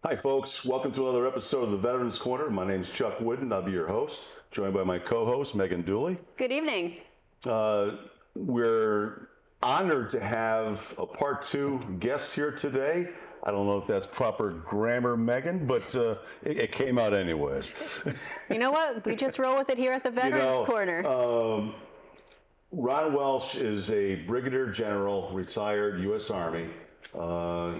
Hi, folks. Welcome to another episode of the Veterans Corner. My name's Chuck Wooden. I'll be your host, joined by my co-host, Megan Dooley. Good evening. We're honored to have a part two guest here today. I don't know if that's proper grammar, Megan, but it came out anyways. You know what? We just roll with it here at the Veterans Corner. Ron Welsh is a brigadier general, retired U.S. Army.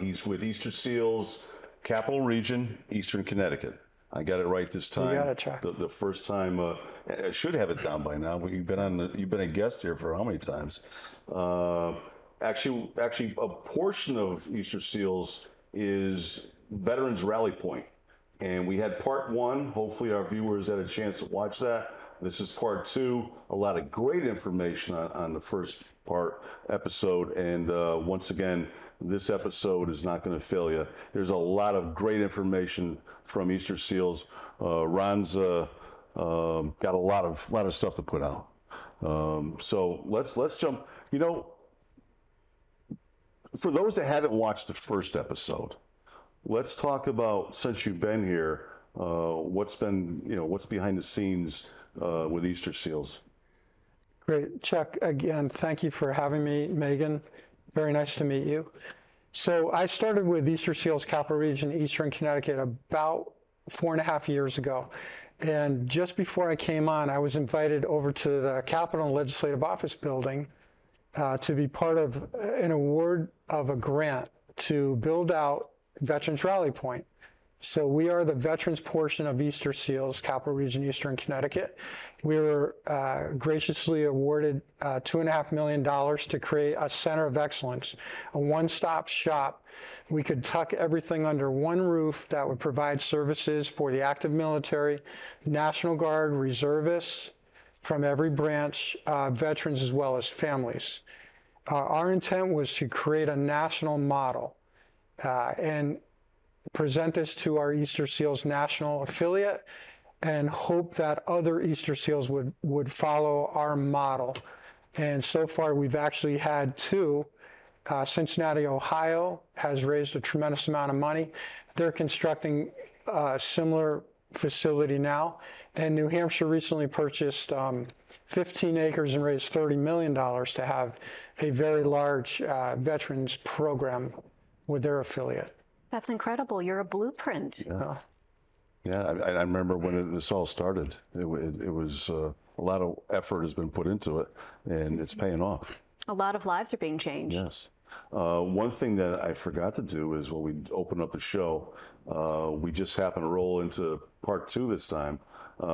He's with Easter Seals, Capital Region, Eastern Connecticut. I got it right this time. You got it, Chuck. The first time, I should have it down by now. You've been a guest here for how many times? Actually, a portion of Easter Seals is Veterans Rally Point, and we had part one. Hopefully, our viewers had a chance to watch that. This is part two. A lot of great information on the first part episode, and once again, this episode is not going to fail you. There's a lot of great information from Easter Seals. Ron's got a lot of stuff to put out. So let's jump. You know, for those that haven't watched the first episode, let's talk about, since you've been here, what's behind the scenes with Easter Seals. Great. Chuck, again, thank you for having me. Megan, very nice to meet you. So I started with Easter Seals Capital Region, Eastern Connecticut, about 4.5 years ago. And just before I came on, I was invited over to the Capitol and Legislative Office building to be part of an award of a grant to build out Veterans Rally Point. So we are the veterans portion of Easter Seals, Capital Region, Eastern Connecticut. We were graciously awarded $2.5 million to create a center of excellence, a one-stop shop. We could tuck everything under one roof that would provide services for the active military, National Guard, reservists from every branch, veterans as well as families. Our intent was to create a national model and present this to our Easter Seals national affiliate and hope that other Easter Seals would follow our model. And so far we've actually had two. Cincinnati, Ohio has raised a tremendous amount of money. They're constructing a similar facility now. And New Hampshire recently purchased 15 acres and raised $30 million to have a very large veterans program with their affiliate. That's incredible. You're a blueprint. Yeah, I remember when this all started. It was a lot of effort has been put into it, and it's paying off. A lot of lives are being changed. Yes. One thing that I forgot to do is when we open up the show, we just happened to roll into part two this time. I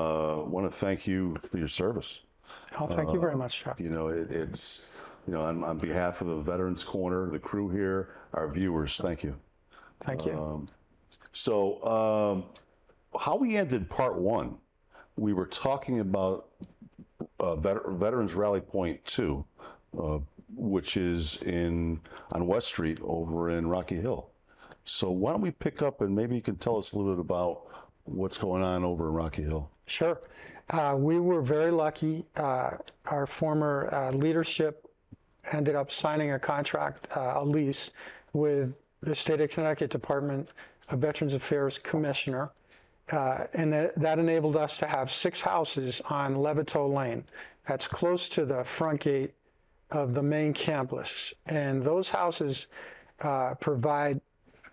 want to thank you for your service. Oh, thank you very much, Chuck. You know, it's on behalf of the Veterans Corner, the crew here, our viewers, thank you. Thank you. How we ended part one, we were talking about Veterans Rally Point 2, which is on West Street over in Rocky Hill. So why don't we pick up and maybe you can tell us a little bit about what's going on over in Rocky Hill. Sure. We were very lucky. Our former leadership ended up signing a contract, a lease, with the State of Connecticut Department of Veterans Affairs Commissioner, and that enabled us to have 6 houses on Levittow Lane. That's close to the front gate of the main campus. And those houses provide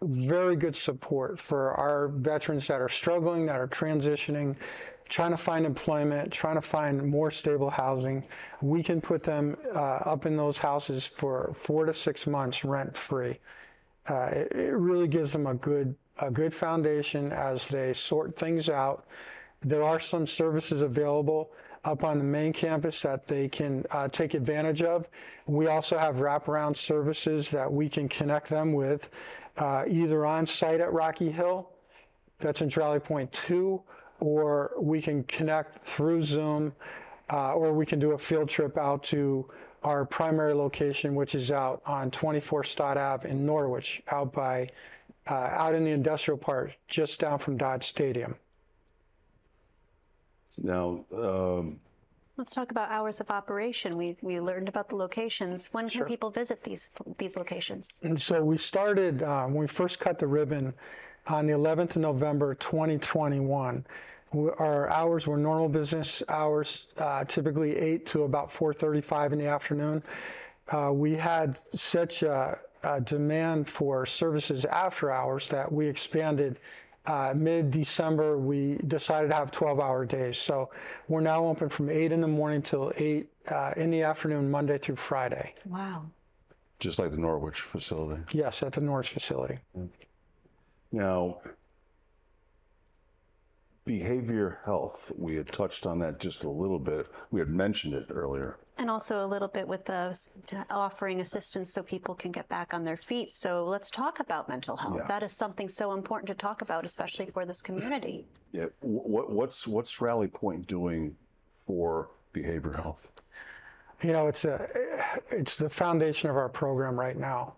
very good support for our veterans that are struggling, that are transitioning, trying to find employment, trying to find more stable housing. We can put them up in those houses for 4 to 6 months rent-free. It really gives them a good foundation as they sort things out. There are some services available up on the main campus that they can take advantage of. We also have wraparound services that we can connect them with, either on site at Rocky Hill, Veterans Rally Point 2, or we can connect through Zoom, or we can do a field trip out to our primary location, which is out on 24 Stott Ave in Norwich, out in the industrial park, just down from Dodge Stadium. Now, let's talk about hours of operation. We learned about the locations. When can people visit these locations? And so we started, when we first cut the ribbon on the 11th of November 2021. Our hours were normal business hours, typically 8 to about 4:35 in the afternoon. We had such a demand for services after hours that we expanded. Mid-December, we decided to have 12-hour days. So we're now open from 8 in the morning till 8 in the afternoon, Monday through Friday. Wow. Just like the Norwich facility. Yes, at the Norwich facility. Now, behavior health, we had touched on that just a little bit. We had mentioned it earlier. And also a little bit with the offering assistance so people can get back on their feet. So let's talk about mental health. Yeah. That is something so important to talk about, especially for this community. Yeah. What's Rally Point doing for behavior health? You know, it's the foundation of our program right now.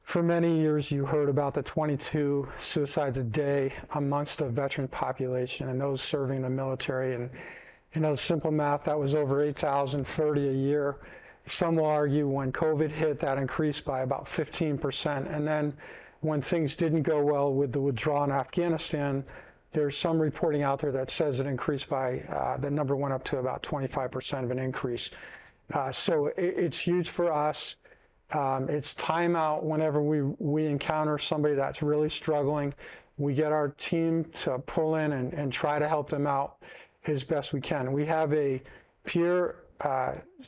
For many years, you heard about the 22 suicides a day amongst the veteran population and those serving in the military. And, you know, simple math, that was over 8,030 a year. Some will argue when COVID hit, that increased by about 15%. And then when things didn't go well with the withdrawal in Afghanistan, there's some reporting out there that says it increased by, the number went up to about 25% of an increase. So it's huge for us. It's time out whenever we encounter somebody that's really struggling. We get our team to pull in and try to help them out as best we can. We have a peer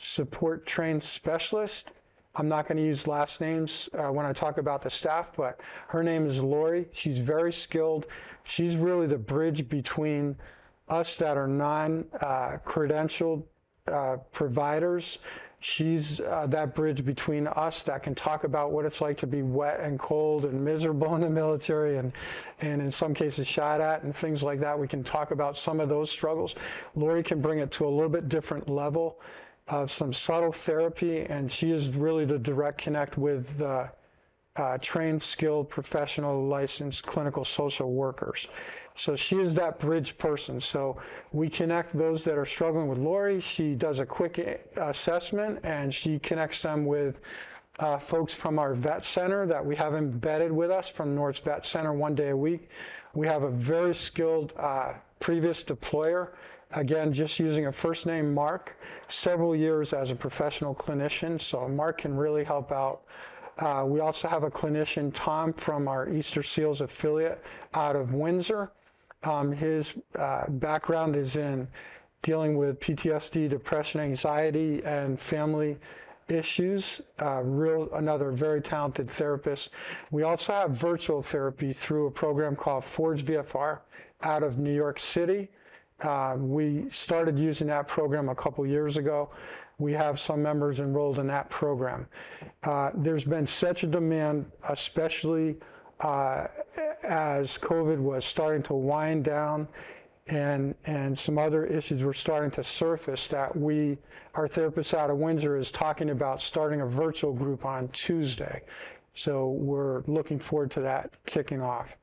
support trained specialist. I'm not going to use last names when I talk about the staff, but her name is Lori. She's very skilled. She's really the bridge between us that are non-credentialed providers. She's that bridge between us that can talk about what it's like to be wet and cold and miserable in the military and in some cases shot at and things like that. We can talk about some of those struggles. Lori can bring it to a little bit different level of some subtle therapy, and she is really the direct connect with the trained, skilled, professional, licensed clinical social workers. So she is that bridge person. So we connect those that are struggling with Lori. She does a quick assessment and she connects them with folks from our vet center that we have embedded with us from Norwich Vet Center 1 day a week. We have a very skilled previous deployer, again, just using a first name, Mark, several years as a professional clinician. So Mark can really help out. We also have a clinician, Tom, from our Easter Seals affiliate out of Windsor. His background is in dealing with PTSD, depression, anxiety, and family issues. Another very talented therapist. We also have virtual therapy through a program called Forge VFR out of New York City. We started using that program a couple years ago. We have some members enrolled in that program. There's been such a demand, especially as COVID was starting to wind down and some other issues were starting to surface, that our therapist out of Windsor is talking about starting a virtual group on Tuesday. So we're looking forward to that kicking off.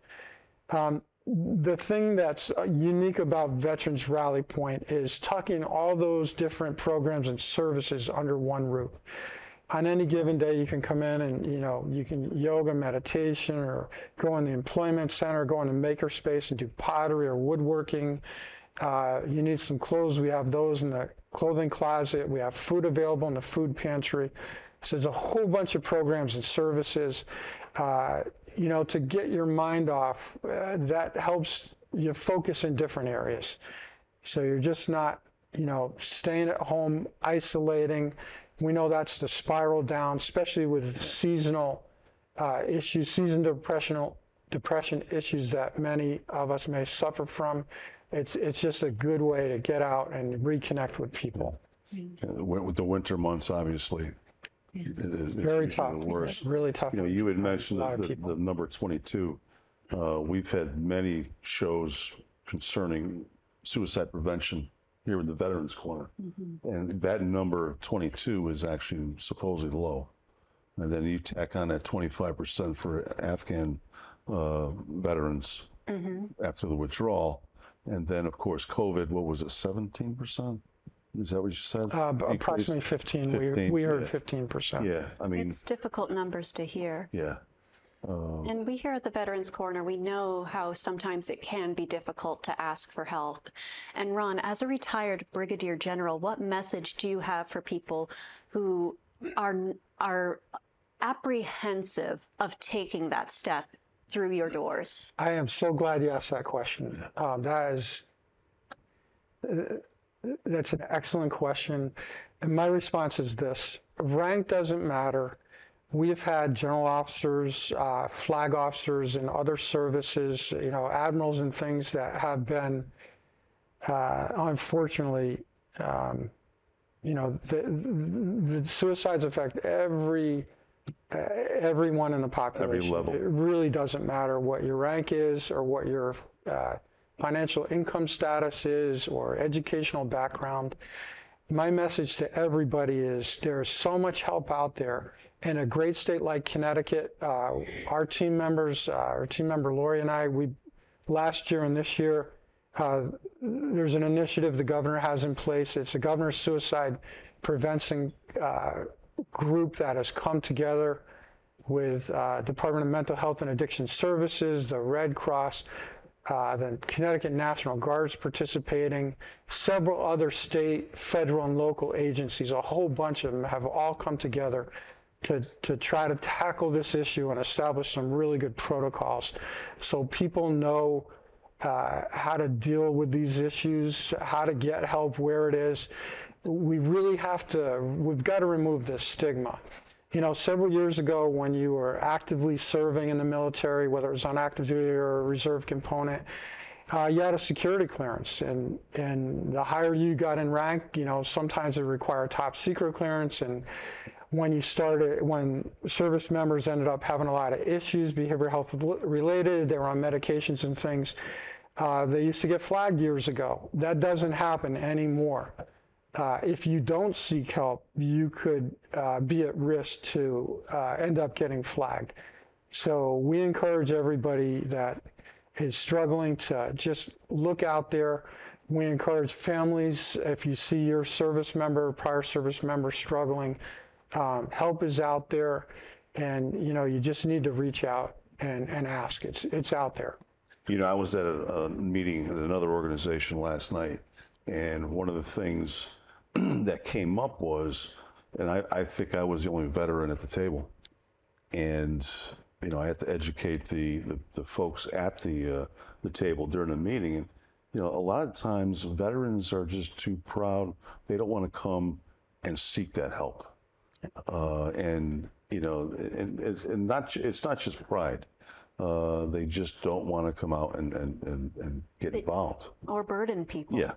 The thing that's unique about Veterans Rally Point is tucking all those different programs and services under one roof. On any given day, you can come in and, you can yoga, meditation, or go in the employment center, go in the makerspace and do pottery or woodworking. You need some clothes. We have those in the clothing closet. We have food available in the food pantry. So there's a whole bunch of programs and services. To get your mind off, that helps you focus in different areas. So you're just not, staying at home, isolating. We know that's the spiral down, especially with seasonal issues, seasonal depression issues that many of us may suffer from. It's just a good way to get out and reconnect with people. With the winter months, obviously. Very tough. Really tough. You had mentioned the number 22. We've had many shows concerning suicide prevention here in the Veterans Corner. And that number 22 is actually supposedly low. And then you tack on that 25% for Afghan veterans after the withdrawal. And then, of course, COVID, what was it, 17%? Is that what you said? Approximately 15. We heard 15%. Yeah, I mean, it's difficult numbers to hear. Yeah. And we here at the Veterans Corner, we know how sometimes it can be difficult to ask for help. And Ron, as a retired brigadier general, what message do you have for people who are apprehensive of taking that step through your doors? I am so glad you asked that question. That's an excellent question. And my response is this: rank doesn't matter. We've had general officers, flag officers, and other services, admirals and things that have been, unfortunately, the suicides affect everyone in the population. Every level. It really doesn't matter what your rank is or what your financial income status is or educational background. My message to everybody is there's so much help out there. In a great state like Connecticut, our team members, our team member Lori and I, last year and this year, there's an initiative the governor has in place. It's a governor's suicide prevention group that has come together with Department of Mental Health and Addiction Services, the Red Cross, the Connecticut National Guard's participating, several other state, federal, and local agencies, a whole bunch of them have all come together to try to tackle this issue and establish some really good protocols so people know how to deal with these issues, how to get help where it is. We've got to remove this stigma. Several years ago when you were actively serving in the military, whether it was on active duty or a reserve component, you had a security clearance, and the higher you got in rank, sometimes it required top secret clearance. And when service members ended up having a lot of issues, behavioral health related, they were on medications and things, they used to get flagged years ago. That doesn't happen anymore. If you don't seek help, you could be at risk to end up getting flagged. So we encourage everybody that is struggling to just look out there. We encourage families, if you see your prior service member struggling, help is out there, and you just need to reach out and ask. It's out there. I was at a meeting at another organization last night, and one of the things that came up was, and I think I was the only veteran at the table, and I had to educate the folks at the table during the meeting, and a lot of times veterans are just too proud. They don't want to come and seek that help. And it's not just pride. They just don't want to come out and get involved. Or burden people. Yeah.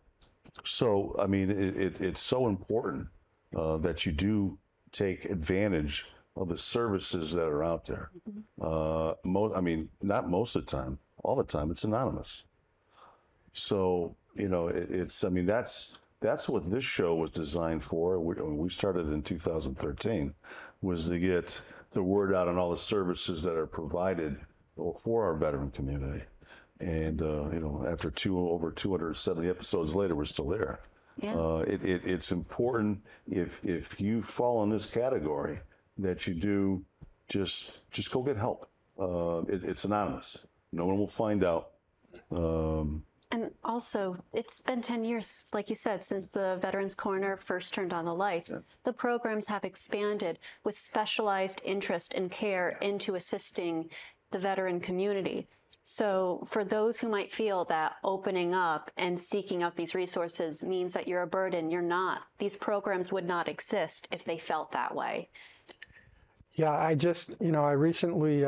So, it's so important that you do take advantage of the services that are out there. Not most of the time, all the time, it's anonymous. So, that's what this show was designed for. We started in 2013, was to get the word out on all the services that are provided for our veteran community. And, after over 270 episodes later, we're still there. Yeah. It's important if you fall in this category that you do just go get help. It's anonymous. No one will find out. And also, it's been 10 years, like you said, since the Veterans Corner first turned on the lights. Yeah. The programs have expanded with specialized interest and care into assisting the veteran community. So for those who might feel that opening up and seeking out these resources means that you're a burden, you're not. These programs would not exist if they felt that way. Yeah, I recently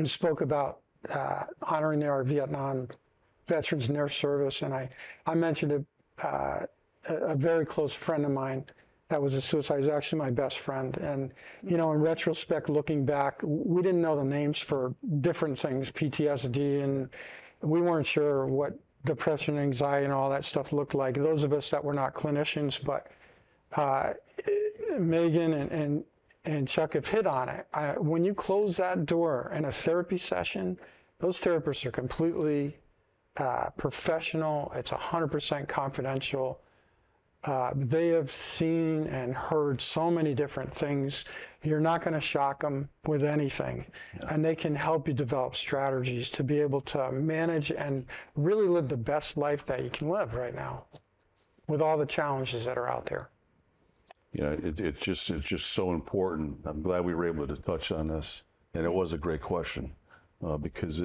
spoke about honoring our Vietnam veterans in their service, and I mentioned a very close friend of mine that was a suicide. He was actually my best friend. And, in retrospect, looking back, we didn't know the names for different things, PTSD, and we weren't sure what depression, anxiety, and all that stuff looked like. Those of us that were not clinicians, but Megan and Chuck have hit on it. When you close that door in a therapy session, those therapists are completely professional. It's 100% confidential. They have seen and heard so many different things. You're not going to shock them with anything. And they can help you develop strategies to be able to manage and really live the best life that you can live right now with all the challenges that are out there. It's just so important. I'm glad we were able to touch on this, and it was a great question because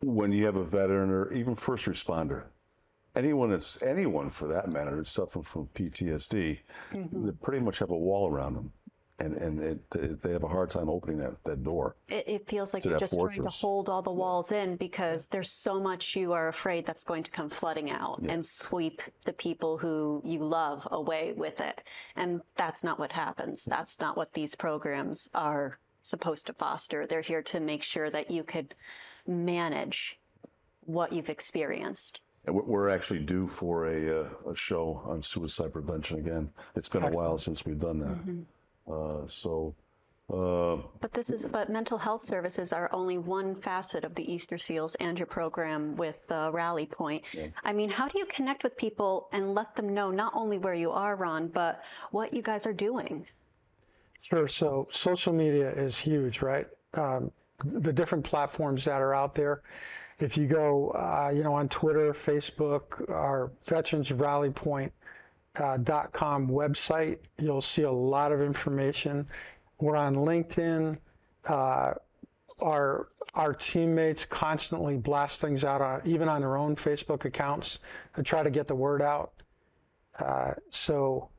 when you have a veteran or even first responder, anyone for that matter that's suffering from PTSD, they pretty much have a wall around them, and they have a hard time opening that door. It feels like you're just trying to hold all the walls in because there's so much you are afraid that's going to come flooding out and sweep the people who you love away with it. And that's not what happens. That's not what these programs are supposed to foster. They're here to make sure that you could manage what you've experienced. And we're actually due for a show on suicide prevention again. It's been a while since we've done that. But mental health services are only one facet of the Easter Seals and your program with Rally Point. I mean, how do you connect with people and let them know not only where you are, Ron, but what you guys are doing? Sure. So social media is huge, right? The different platforms that are out there. If you go, on Twitter, Facebook, our veteransrallypoint.com website, you'll see a lot of information. We're on LinkedIn. Our teammates constantly blast things out, even on their own Facebook accounts, to try to get the word out. So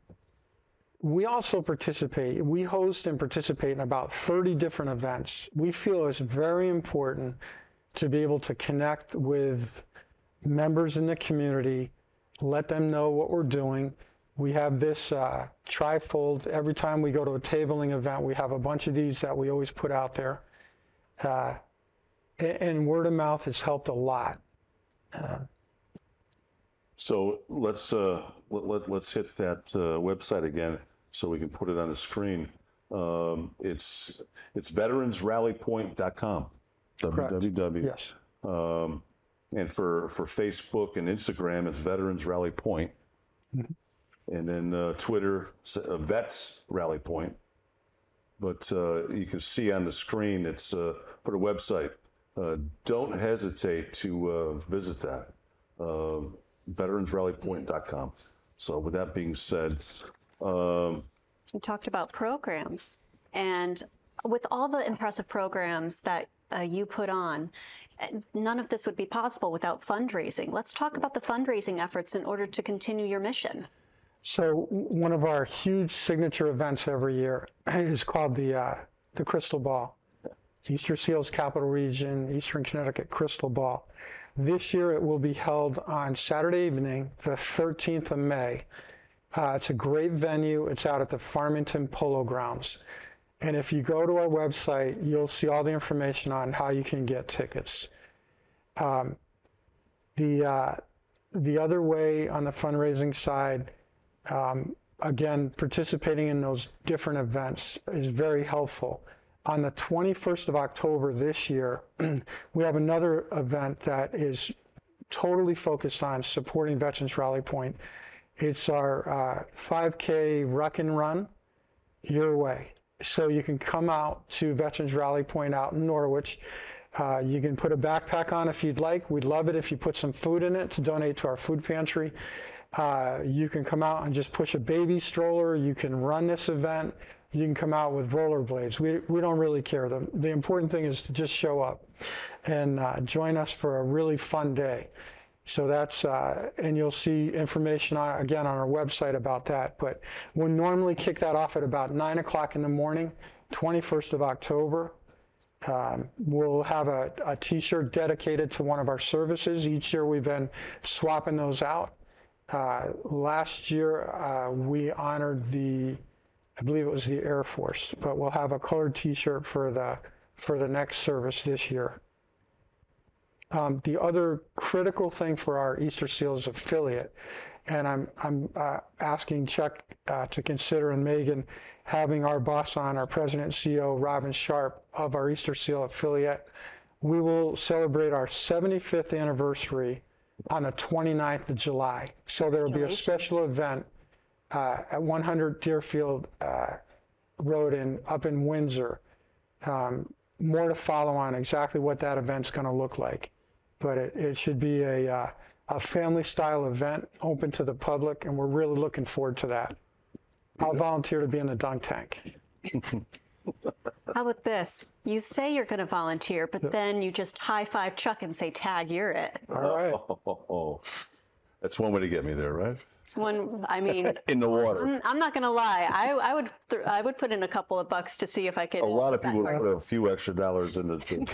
we also participate. We host and participate in about 30 different events. We feel it's very important to be able to connect with members in the community, let them know what we're doing. We have this trifold. Every time we go to a tabling event, we have a bunch of these that we always put out there. And word of mouth has helped a lot. So let's hit that website again so we can put it on the screen. It's veteransrallypoint.com. www. Yes. And for Facebook and Instagram, it's Veterans Rally Point. And then Twitter, Vets Rally Point. But you can see on the screen, it's for the website. Don't hesitate to visit that, veteransrallypoint.com. So with that being said, You talked about programs, and with all the impressive programs that you put on, none of this would be possible without fundraising. Let's talk about the fundraising efforts in order to continue your mission. So one of our huge signature events every year is called the Crystal Ball. Easter Seals Capital Region, Eastern Connecticut Crystal Ball. This year it will be held on Saturday evening, the 13th of May. It's a great venue. It's out at the Farmington Polo Grounds. And if you go to our website, you'll see all the information on how you can get tickets. The other way on the fundraising side, again, participating in those different events is very helpful. On the 21st of October this year, we have another event that is totally focused on supporting Veterans Rally Point. It's our 5K Ruck and Run your way. So you can come out to Veterans Rally Point out in Norwich. You can put a backpack on if you'd like. We'd love it if you put some food in it to donate to our food pantry. You can come out and just push a baby stroller. You can run this event. You can come out with rollerblades. We don't really care. The important thing is to just show up and join us for a really fun day. So that's, and you'll see information again on our website about that. But we'll normally kick that off at about 9 o'clock in the morning, 21st of October. We'll have a t-shirt dedicated to one of our services. Each year we've been swapping those out. Last year we honored I believe it was the Air Force, but we'll have a colored t-shirt for the next service this year. The other critical thing for our Easter Seals affiliate, and I'm asking Chuck to consider, and Megan, having our boss on, our president and CEO, Robin Sharp, of our Easter Seal affiliate. We will celebrate our 75th anniversary on the 29th of July. So there will be a special event at 100 Deerfield Road up in Windsor. More to follow on exactly what that event's going to look like. But it should be a family-style event open to the public, and we're really looking forward to that. I'll volunteer to be in the dunk tank. How about this? You say you're going to volunteer, but then you just high-five Chuck and say, "Tag, you're it." All right. Oh, that's one way to get me there, right? It's one. I mean, In the water. I'm not going to lie. I would put in a couple of bucks to see if I could. A lot of people would put a few extra dollars into.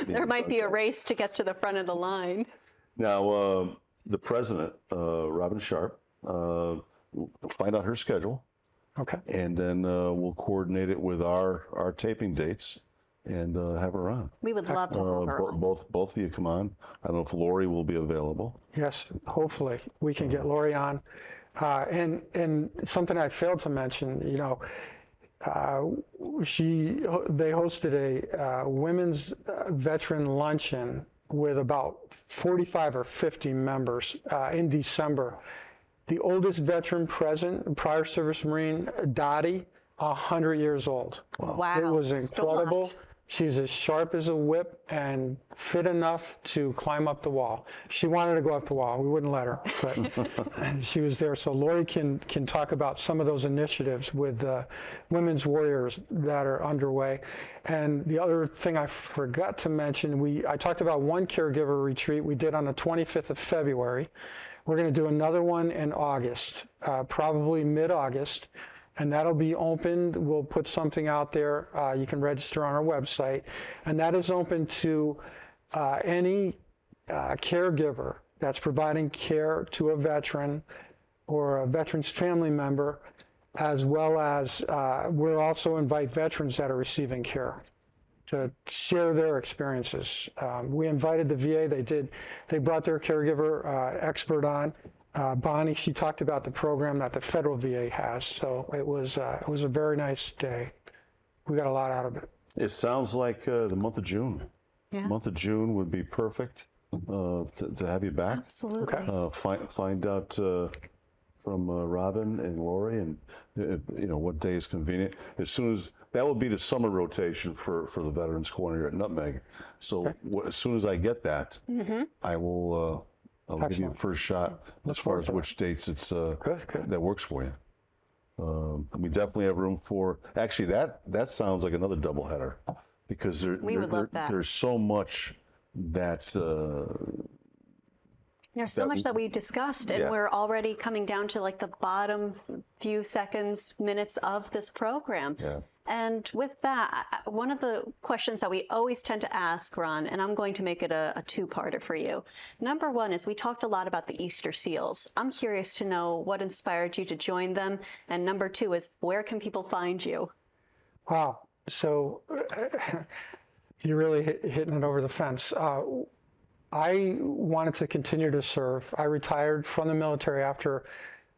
There might be a race to get to the front of the line. Now, the president, Robin Sharp, find out her schedule. Okay. And then we'll coordinate it with our taping dates and have her on. We would love to have her on. Both of you come on. I don't know if Lori will be available. Yes, hopefully we can get Lori on. And something I failed to mention, you know, they hosted a women's veteran luncheon with about 45 or 50 members in December. The oldest veteran present, prior service Marine, Dottie, 100 years old. Wow. It was incredible. She's as sharp as a whip and fit enough to climb up the wall. She wanted to go up the wall. We wouldn't let her, but she was there. So Lori can talk about some of those initiatives with Women's Warriors that are underway. And the other thing I forgot to mention, I talked about one caregiver retreat we did on the 25th of February. We're going to do another one in August, probably mid-August, and that'll be opened. We'll put something out there. You can register on our website, and that is open to any caregiver that's providing care to a veteran or a veteran's family member, as well as we'll also invite veterans that are receiving care to share their experiences. We invited the VA. They brought their caregiver expert on, Bonnie. She talked about the program that the federal VA has. So it was a very nice day. We got a lot out of it. It sounds like the month of June. Yeah. The month of June would be perfect to have you back. Absolutely. Okay. Find out from Robin and Lori, and what day is convenient. As soon as that will be the summer rotation for the Veterans Corner here at Nutmeg. So as soon as I get that, I will I'll give you the first shot as far as which dates it's that works for you. We definitely have room for. Actually, that sounds like another doubleheader because there's so much that. There's so much that we discussed, and Yeah. we're already coming down to like the bottom few seconds, minutes of this program. Yeah. And with that, one of the questions that we always tend to ask, Ron, and I'm going to make it a two-parter for you. Number one is we talked a lot about the Easter Seals. I'm curious to know what inspired you to join them. And number two is where can people find you? Wow. So you're really hitting it over the fence. I wanted to continue to serve. I retired from the military after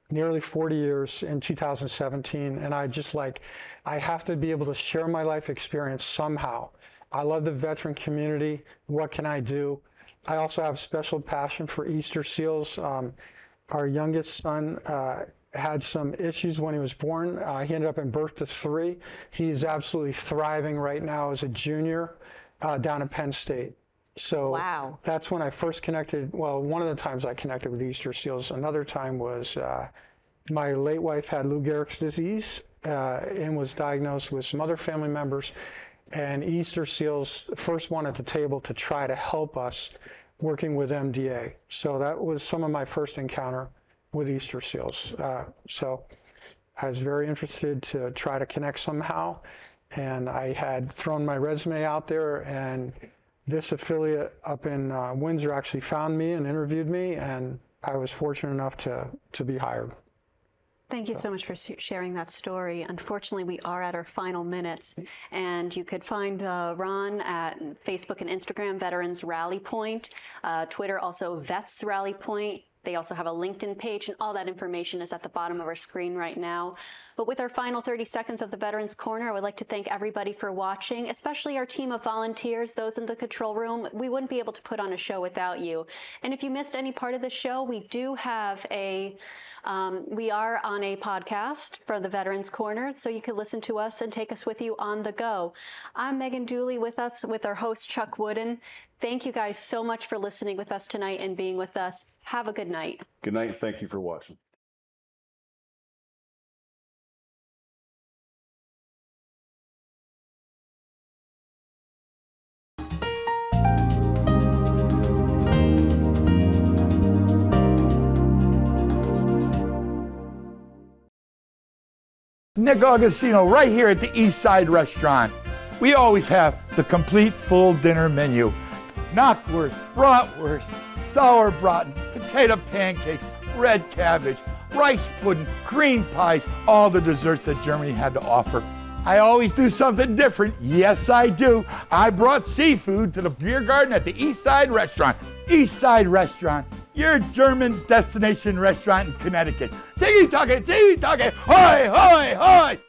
nearly 40 years in 2017, and I have to be able to share my life experience somehow. I love the veteran community. What can I do? I also have special passion for Easter seals. Our youngest son had some issues when he was born. He ended up in birth to 3. He's absolutely thriving right now as a junior down at Penn State. So Wow. That's when I first connected. Well, one of the times I connected with Easter seals. Another time was my late wife had Lou Gehrig's disease and was diagnosed with some other family members. And Easter seals, first one at the table to try to help us working with MDA. So that was some of my first encounter with Easter seals. So I was very interested to try to connect somehow. And I had thrown my resume out there, and this affiliate up in Windsor actually found me and interviewed me, and I was fortunate enough to be hired. Thank you so much for sharing that story. Unfortunately, we are at our final minutes, and you could find Ron at Facebook and Instagram, Veterans Rally Point, Twitter also Vets Rally Point, They also have a LinkedIn page, and all that information is at the bottom of our screen right now. But with our final 30 seconds of the Veterans Corner, I would like to thank everybody for watching, especially our team of volunteers, those in the control room. We wouldn't be able to put on a show without you. And if you missed any part of the show, we do have we are on a podcast for the Veterans Corner, so you can listen to us and take us with you on the go. I'm Megan Dooley with our host, Chuck Wooden. Thank you guys so much for listening with us tonight and being with us. Have a good night. Good night, and thank you for watching. Nick Augustino right here at the East Side Restaurant. We always have the complete full dinner menu. Knockwurst, bratwurst, sauerbraten, potato pancakes, red cabbage, rice pudding, cream pies, all the desserts that Germany had to offer. I always do something different. Yes, I do. I brought seafood to the beer garden at the East Side Restaurant. East Side Restaurant, your German destination restaurant in Connecticut. Tiki-taka, hoy, hoy, hoy!